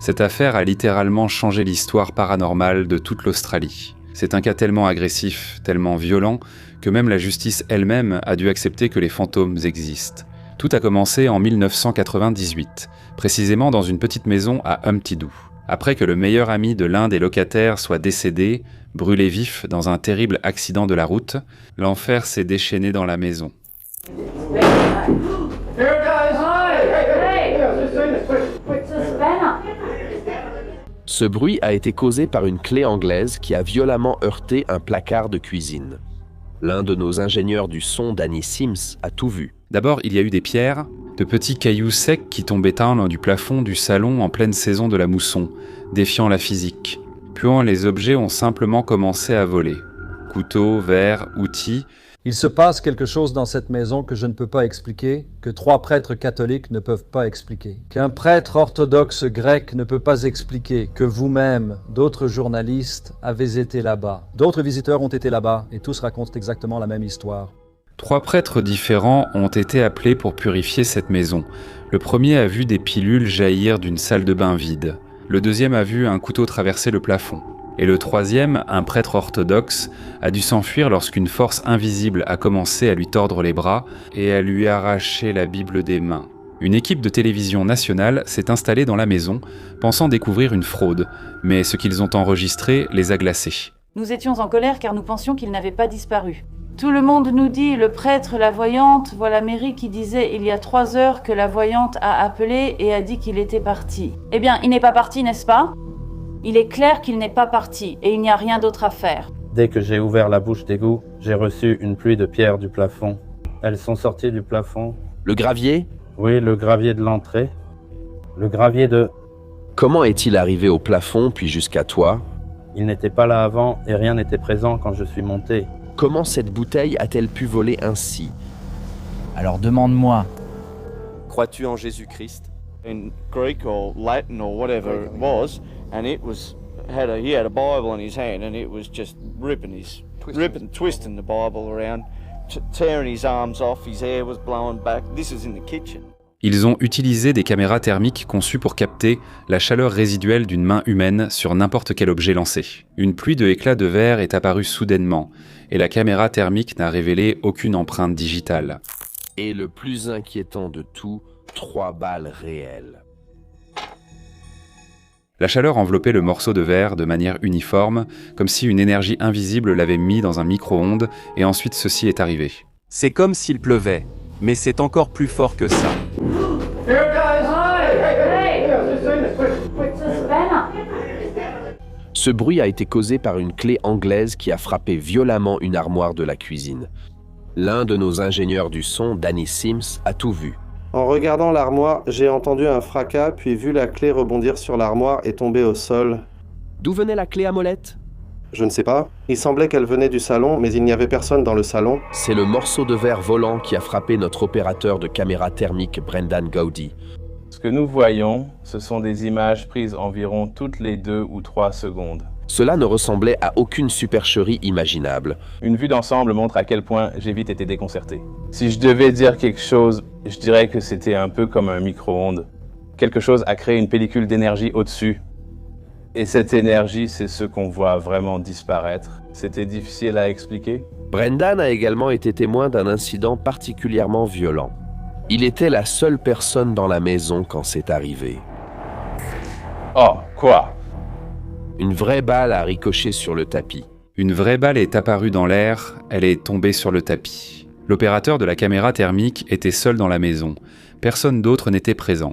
Cette affaire a littéralement changé l'histoire paranormale de toute l'Australie. C'est un cas tellement agressif, tellement violent, que même la justice elle-même a dû accepter que les fantômes existent. Tout a commencé en 1998, précisément dans une petite maison à Humpty Doo. Après que le meilleur ami de l'un des locataires soit décédé, brûlé vif dans un terrible accident de la route, l'enfer s'est déchaîné dans la maison. Ce bruit a été causé par une clé anglaise qui a violemment heurté un placard de cuisine. L'un de nos ingénieurs du son, Danny Sims, a tout vu. D'abord, il y a eu des pierres, de petits cailloux secs qui tombaient du plafond du salon en pleine saison de la mousson, défiant la physique. Puis les objets ont simplement commencé à voler. Couteaux, verres, outils. Il se passe quelque chose dans cette maison que je ne peux pas expliquer, que 3 prêtres catholiques ne peuvent pas expliquer, qu'un prêtre orthodoxe grec ne peut pas expliquer, que vous-même, d'autres journalistes, avez été là-bas. D'autres visiteurs ont été là-bas, et tous racontent exactement la même histoire. 3 prêtres différents ont été appelés pour purifier cette maison. Le premier a vu des pilules jaillir d'une salle de bain vide. Le deuxième a vu un couteau traverser le plafond. Et le troisième, un prêtre orthodoxe, a dû s'enfuir lorsqu'une force invisible a commencé à lui tordre les bras et à lui arracher la Bible des mains. Une équipe de télévision nationale s'est installée dans la maison, pensant découvrir une fraude, mais ce qu'ils ont enregistré les a glacés. Nous étions en colère car nous pensions qu'il n'avait pas disparu. Tout le monde nous dit, le prêtre, la voyante, voit la mairie qui disait il y a 3 heures que la voyante a appelé et a dit qu'il était parti. Eh bien, il n'est pas parti, n'est-ce pas ? Il est clair qu'il n'est pas parti et il n'y a rien d'autre à faire. Dès que j'ai ouvert la bouche d'égout, j'ai reçu une pluie de pierres du plafond. Elles sont sorties du plafond. Le gravier ? Oui, le gravier de l'entrée. Le gravier de... Comment est-il arrivé au plafond puis jusqu'à toi ? Il n'était pas là avant et rien n'était présent quand je suis monté. Comment cette bouteille a-t-elle pu voler ainsi ? Alors demande-moi. Crois-tu en Jésus-Christ ? In Greek or Latin or whatever it was, and it was he had a Bible in his hand, and it was just twisting the Bible around, tearing his arms off. His hair was blowing back. This is in the kitchen. Ils ont utilisé des caméras thermiques conçues pour capter la chaleur résiduelle d'une main humaine sur n'importe quel objet lancé. Une pluie de éclats de verre est apparue soudainement, et la caméra thermique n'a révélé aucune empreinte digitale. Et le plus inquiétant de tout, 3 balles réelles. La chaleur enveloppait le morceau de verre de manière uniforme, comme si une énergie invisible l'avait mis dans un micro-ondes, et ensuite ceci est arrivé. C'est comme s'il pleuvait, mais c'est encore plus fort que ça. Ce bruit a été causé par une clé anglaise qui a frappé violemment une armoire de la cuisine. L'un de nos ingénieurs du son, Danny Sims, a tout vu. En regardant l'armoire, j'ai entendu un fracas, puis vu la clé rebondir sur l'armoire et tomber au sol. D'où venait la clé à molette ? Je ne sais pas. Il semblait qu'elle venait du salon, mais il n'y avait personne dans le salon. C'est le morceau de verre volant qui a frappé notre opérateur de caméra thermique, Brendan Gowdy. Ce que nous voyons, ce sont des images prises environ toutes les 2 ou 3 secondes. Cela ne ressemblait à aucune supercherie imaginable. Une vue d'ensemble montre à quel point j'ai vite été déconcerté. Si je devais dire quelque chose, je dirais que c'était un peu comme un micro-ondes. Quelque chose a créé une pellicule d'énergie au-dessus. Et cette énergie, c'est ce qu'on voit vraiment disparaître. C'était difficile à expliquer. Brendan a également été témoin d'un incident particulièrement violent. Il était la seule personne dans la maison quand c'est arrivé. Oh, quoi ? Une vraie balle a ricoché sur le tapis. Une vraie balle est apparue dans l'air, elle est tombée sur le tapis. L'opérateur de la caméra thermique était seul dans la maison. Personne d'autre n'était présent.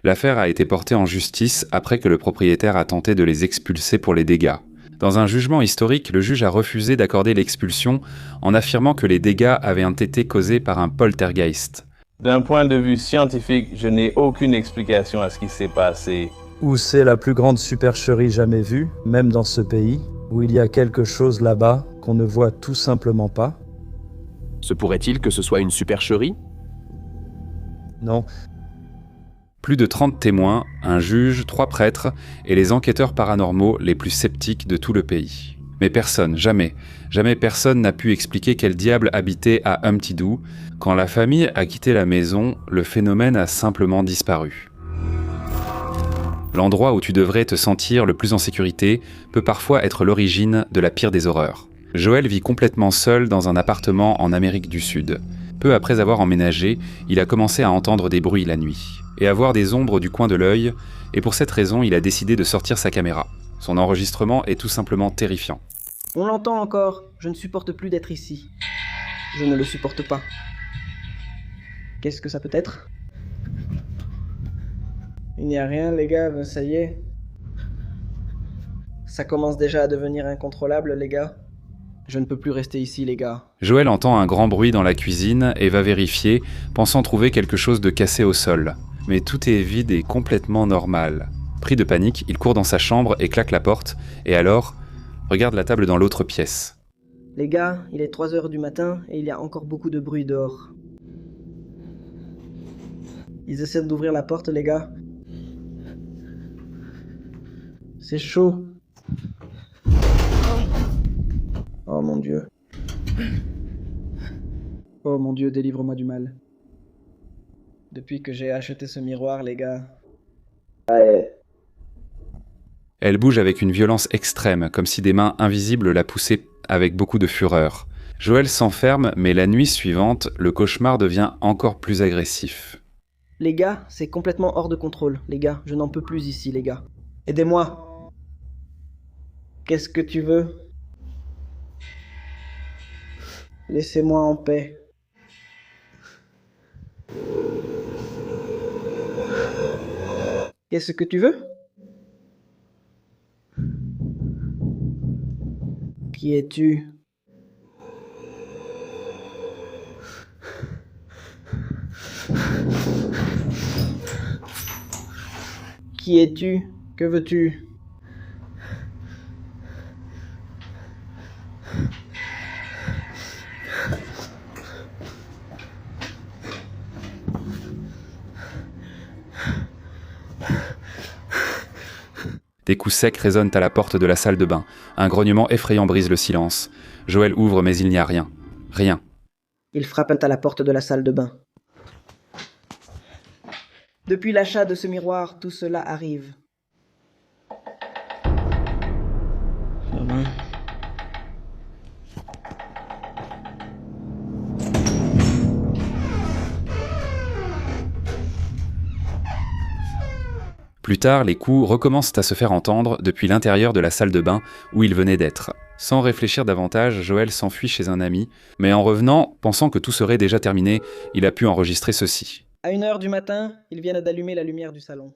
L'affaire a été portée en justice après que le propriétaire a tenté de les expulser pour les dégâts. Dans un jugement historique, le juge a refusé d'accorder l'expulsion en affirmant que les dégâts avaient été causés par un poltergeist. D'un point de vue scientifique, je n'ai aucune explication à ce qui s'est passé. Ou c'est la plus grande supercherie jamais vue, même dans ce pays, où il y a quelque chose là-bas qu'on ne voit tout simplement pas. Se pourrait-il que ce soit une supercherie ? Non. Plus de 30 témoins, un juge, 3 prêtres et les enquêteurs paranormaux les plus sceptiques de tout le pays. Mais personne, jamais personne n'a pu expliquer quel diable habitait à Humpty Doo. Quand la famille a quitté la maison, le phénomène a simplement disparu. L'endroit où tu devrais te sentir le plus en sécurité peut parfois être l'origine de la pire des horreurs. Joel vit complètement seul dans un appartement en Amérique du Sud. Peu après avoir emménagé, il a commencé à entendre des bruits la nuit et à voir des ombres du coin de l'œil, et pour cette raison, il a décidé de sortir sa caméra. Son enregistrement est tout simplement terrifiant. On l'entend encore, je ne supporte plus d'être ici. Je ne le supporte pas. Qu'est-ce que ça peut être ? Il n'y a rien, les gars, ça y est. Ça commence déjà à devenir incontrôlable, les gars. Je ne peux plus rester ici, les gars. Joel entend un grand bruit dans la cuisine et va vérifier, pensant trouver quelque chose de cassé au sol. Mais tout est vide et complètement normal. Pris de panique, il court dans sa chambre et claque la porte, et alors, regarde la table dans l'autre pièce. Les gars, il est 3h du matin et il y a encore beaucoup de bruit dehors. Ils essaient d'ouvrir la porte, les gars. C'est chaud. Oh mon Dieu. Oh mon Dieu, délivre-moi du mal. Depuis que j'ai acheté ce miroir, les gars. Elle bouge avec une violence extrême, comme si des mains invisibles la poussaient avec beaucoup de fureur. Joel s'enferme, mais la nuit suivante, le cauchemar devient encore plus agressif. Les gars, c'est complètement hors de contrôle. Les gars, je n'en peux plus ici, les gars. Aidez-moi. Qu'est-ce que tu veux ? Laissez-moi en paix. Qu'est-ce que tu veux ? Qui es-tu ? Qui es-tu ? Que veux-tu ? Des coups secs résonnent à la porte de la salle de bain. Un grognement effrayant brise le silence. Joel ouvre, mais il n'y a rien. Rien. Ils frappent à la porte de la salle de bain. Depuis l'achat de ce miroir, tout cela arrive. Plus tard, les coups recommencent à se faire entendre depuis l'intérieur de la salle de bain où il venait d'être. Sans réfléchir davantage, Joel s'enfuit chez un ami, mais en revenant, pensant que tout serait déjà terminé, il a pu enregistrer ceci. À 1h du matin, ils viennent d'allumer la lumière du salon.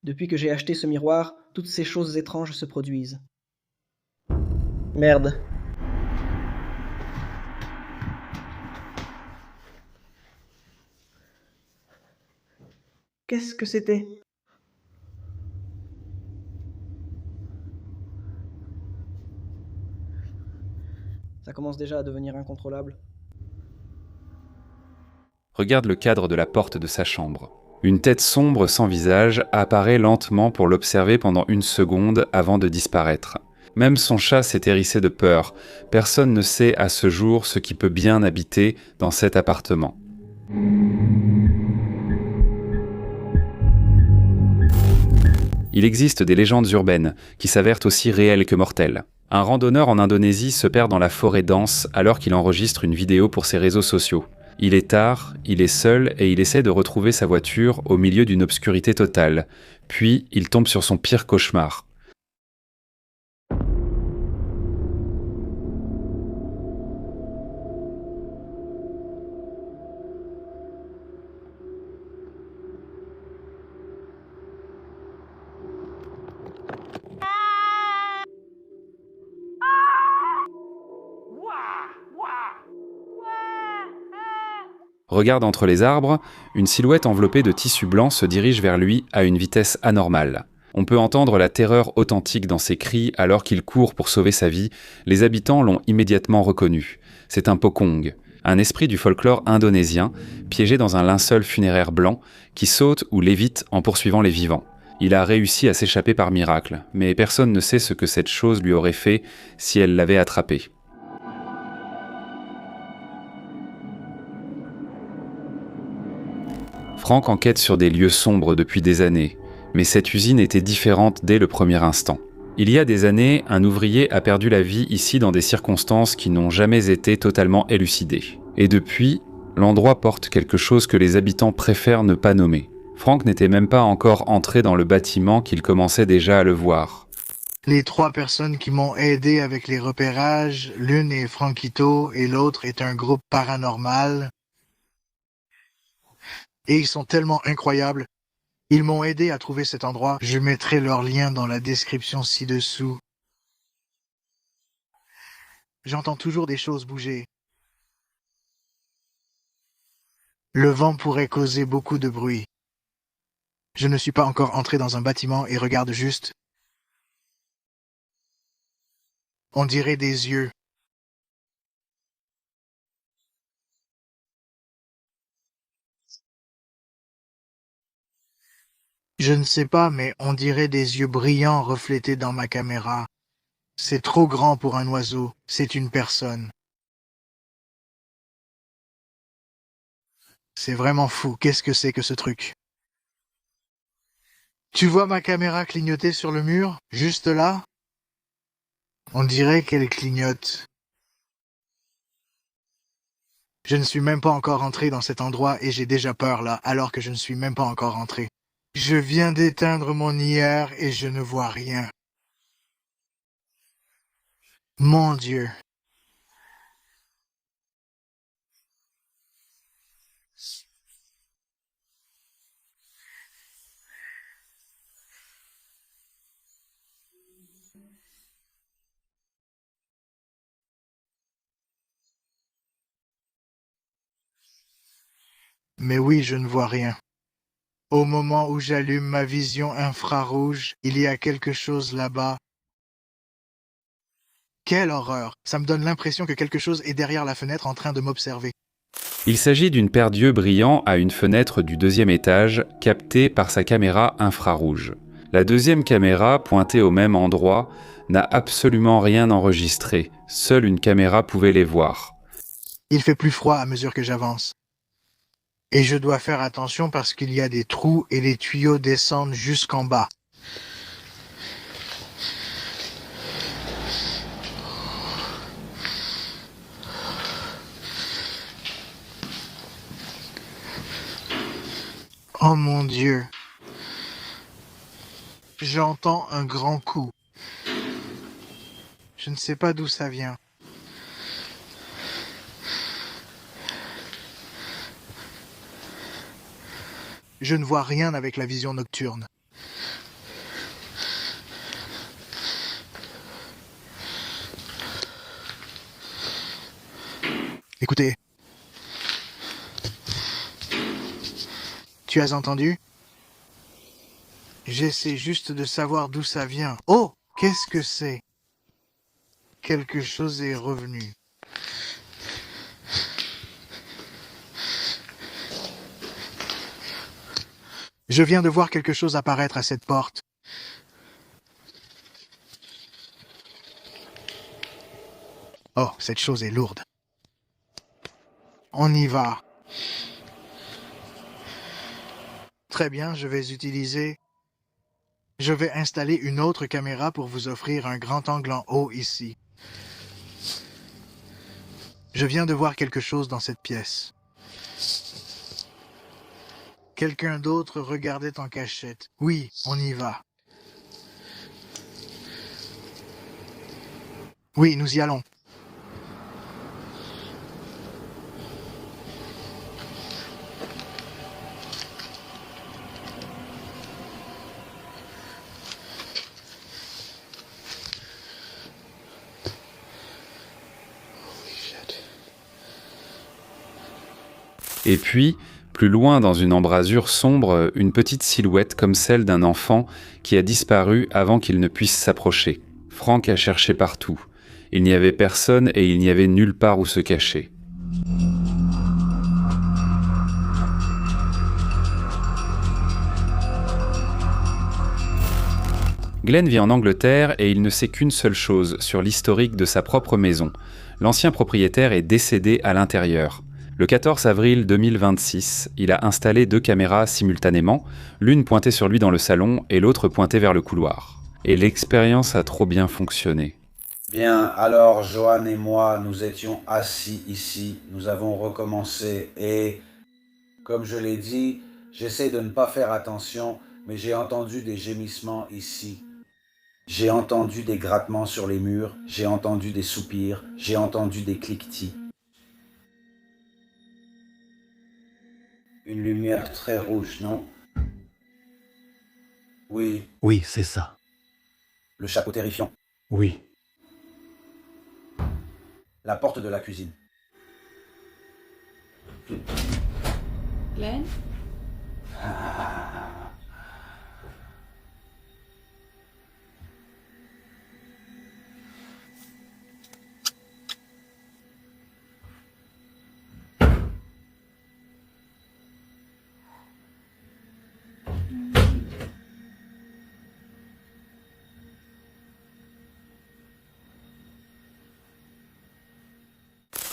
Depuis que j'ai acheté ce miroir, toutes ces choses étranges se produisent. Merde. Qu'est-ce que c'était ? Ça commence déjà à devenir incontrôlable. Regarde le cadre de la porte de sa chambre. Une tête sombre sans visage apparaît lentement pour l'observer pendant 1 seconde avant de disparaître. Même son chat s'est hérissé de peur. Personne ne sait à ce jour ce qui peut bien habiter dans cet appartement. Il existe des légendes urbaines qui s'avèrent aussi réelles que mortelles. Un randonneur en Indonésie se perd dans la forêt dense alors qu'il enregistre une vidéo pour ses réseaux sociaux. Il est tard, il est seul et il essaie de retrouver sa voiture au milieu d'une obscurité totale. Puis, il tombe sur son pire cauchemar. Regarde entre les arbres, une silhouette enveloppée de tissu blanc se dirige vers lui à une vitesse anormale. On peut entendre la terreur authentique dans ses cris alors qu'il court pour sauver sa vie. Les habitants l'ont immédiatement reconnu. C'est un pocong, un esprit du folklore indonésien, piégé dans un linceul funéraire blanc, qui saute ou lévite en poursuivant les vivants. Il a réussi à s'échapper par miracle, mais personne ne sait ce que cette chose lui aurait fait si elle l'avait attrapé. Frank enquête sur des lieux sombres depuis des années. Mais cette usine était différente dès le premier instant. Il y a des années, un ouvrier a perdu la vie ici dans des circonstances qui n'ont jamais été totalement élucidées. Et depuis, l'endroit porte quelque chose que les habitants préfèrent ne pas nommer. Frank n'était même pas encore entré dans le bâtiment qu'il commençait déjà à le voir. Les 3 personnes qui m'ont aidé avec les repérages, l'une est Franquito et l'autre est un groupe paranormal. Et ils sont tellement incroyables. Ils m'ont aidé à trouver cet endroit. Je mettrai leur lien dans la description ci-dessous. J'entends toujours des choses bouger. Le vent pourrait causer beaucoup de bruit. Je ne suis pas encore entré dans un bâtiment et regarde juste. On dirait des yeux. Je ne sais pas, mais on dirait des yeux brillants reflétés dans ma caméra. C'est trop grand pour un oiseau, c'est une personne. C'est vraiment fou, qu'est-ce que c'est que ce truc? Tu vois ma caméra clignoter sur le mur, juste là? On dirait qu'elle clignote. Je ne suis même pas encore entré dans cet endroit et j'ai déjà peur là, alors que je ne suis même pas encore entré. Je viens d'éteindre mon IR et je ne vois rien. Mon Dieu. Mais oui, je ne vois rien. Au moment où j'allume ma vision infrarouge, il y a quelque chose là-bas. Quelle horreur! Ça me donne l'impression que quelque chose est derrière la fenêtre en train de m'observer. Il s'agit d'une paire d'yeux brillants à une fenêtre du 2e étage, captée par sa caméra infrarouge. La 2e caméra, pointée au même endroit, n'a absolument rien enregistré. Seule une caméra pouvait les voir. Il fait plus froid à mesure que j'avance. Et je dois faire attention parce qu'il y a des trous et les tuyaux descendent jusqu'en bas. Oh mon Dieu. J'entends un grand coup. Je ne sais pas d'où ça vient. Je ne vois rien avec la vision nocturne. Écoutez. Tu as entendu? J'essaie juste de savoir d'où ça vient. Oh! Qu'est-ce que c'est? Quelque chose est revenu. Je viens de voir quelque chose apparaître à cette porte. Oh, cette chose est lourde. On y va. Très bien, je vais installer une autre caméra pour vous offrir un grand angle en haut ici. Je viens de voir quelque chose dans cette pièce. Quelqu'un d'autre regardait en cachette. Oui, on y va. Oui, nous y allons. Et puis, plus loin dans une embrasure sombre, une petite silhouette comme celle d'un enfant qui a disparu avant qu'il ne puisse s'approcher. Frank a cherché partout. Il n'y avait personne et il n'y avait nulle part où se cacher. Glenn vit en Angleterre et il ne sait qu'une seule chose sur l'historique de sa propre maison. L'ancien propriétaire est décédé à l'intérieur. Le 14 avril 2026, il a installé 2 caméras simultanément, l'une pointée sur lui dans le salon et l'autre pointée vers le couloir. Et l'expérience a trop bien fonctionné. Bien, alors Johan et moi, nous étions assis ici, nous avons recommencé et, comme je l'ai dit, j'essaie de ne pas faire attention, mais j'ai entendu des gémissements ici. J'ai entendu des grattements sur les murs, j'ai entendu des soupirs, j'ai entendu des cliquetis. Une lumière très rouge, non? Oui. Oui, c'est ça. Le chapeau terrifiant. Oui. La porte de la cuisine. Glenn?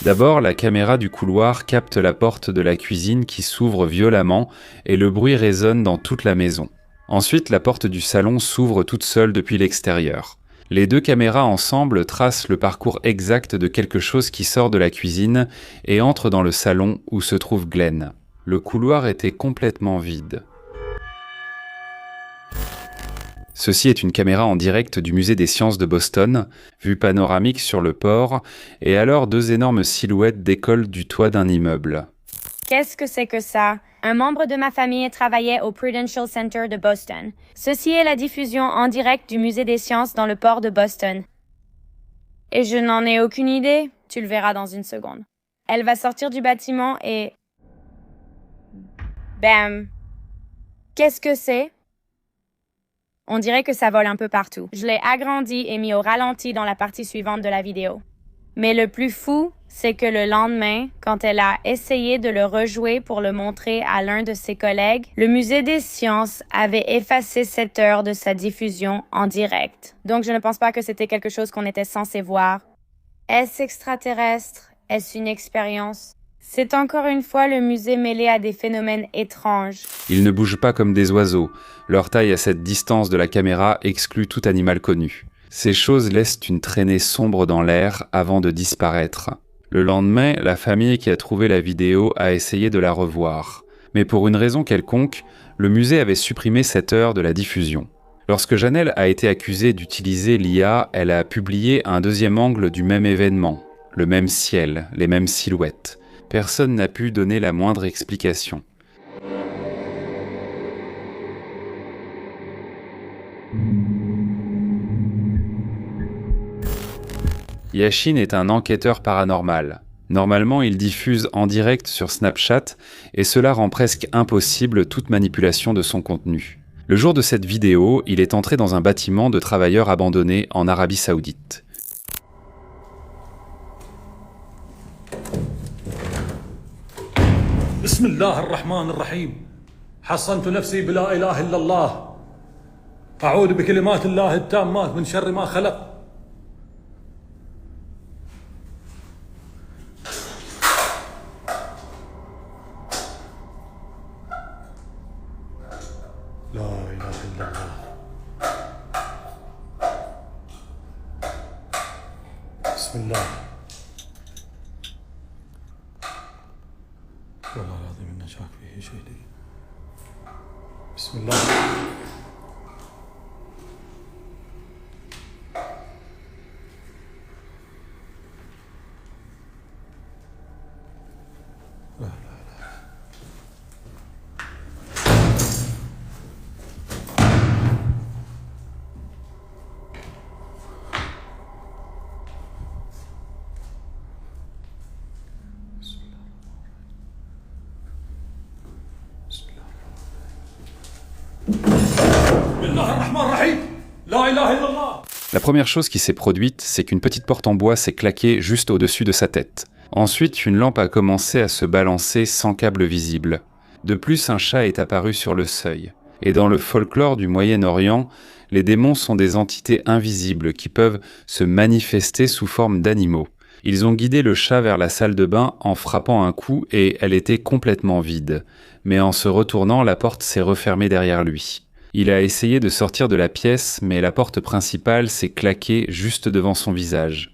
D'abord, la caméra du couloir capte la porte de la cuisine qui s'ouvre violemment et le bruit résonne dans toute la maison. Ensuite, la porte du salon s'ouvre toute seule depuis l'extérieur. Les 2 caméras ensemble tracent le parcours exact de quelque chose qui sort de la cuisine et entre dans le salon où se trouve Glenn. Le couloir était complètement vide. Ceci est une caméra en direct du musée des sciences de Boston, vue panoramique sur le port, et alors 2 énormes silhouettes décollent du toit d'un immeuble. Qu'est-ce que c'est que ça? Un membre de ma famille travaillait au Prudential Center de Boston. Ceci est la diffusion en direct du musée des sciences dans le port de Boston. Et je n'en ai aucune idée, tu le verras dans une seconde. Elle va sortir du bâtiment et... Bam! Qu'est-ce que c'est? On dirait que ça vole un peu partout. Je l'ai agrandi et mis au ralenti dans la partie suivante de la vidéo. Mais le plus fou, c'est que le lendemain, quand elle a essayé de le rejouer pour le montrer à l'un de ses collègues, le musée des sciences avait effacé cette heure de sa diffusion en direct. Donc je ne pense pas que c'était quelque chose qu'on était censé voir. Est-ce extraterrestre? Est-ce une expérience? C'est encore une fois le musée mêlé à des phénomènes étranges. Ils ne bougent pas comme des oiseaux. Leur taille à cette distance de la caméra exclut tout animal connu. Ces choses laissent une traînée sombre dans l'air avant de disparaître. Le lendemain, la famille qui a trouvé la vidéo a essayé de la revoir. Mais pour une raison quelconque, le musée avait supprimé cette heure de la diffusion. Lorsque Janelle a été accusée d'utiliser l'IA, elle a publié un 2e angle du même événement. Le même ciel, les mêmes silhouettes. Personne n'a pu donner la moindre explication. Yashin est un enquêteur paranormal. Normalement, il diffuse en direct sur Snapchat et cela rend presque impossible toute manipulation de son contenu. Le jour de cette vidéo, il est entré dans un bâtiment de travailleurs abandonnés en Arabie Saoudite. بسم الله الرحمن الرحيم حصنت نفسي بلا إله إلا الله أعوذ بكلمات الله التامات من شر ما خلق لا إله إلا الله بسم الله والله العظيم إن شاك فيه شيء لي بسم الله لا لا لا La première chose qui s'est produite, c'est qu'une petite porte en bois s'est claquée juste au-dessus de sa tête. Ensuite, une lampe a commencé à se balancer sans câble visible. De plus, un chat est apparu sur le seuil. Et dans le folklore du Moyen-Orient, les démons sont des entités invisibles qui peuvent se manifester sous forme d'animaux. Ils ont guidé le chat vers la salle de bain en frappant un coup et elle était complètement vide. Mais en se retournant, la porte s'est refermée derrière lui. Il a essayé de sortir de la pièce, mais la porte principale s'est claquée juste devant son visage.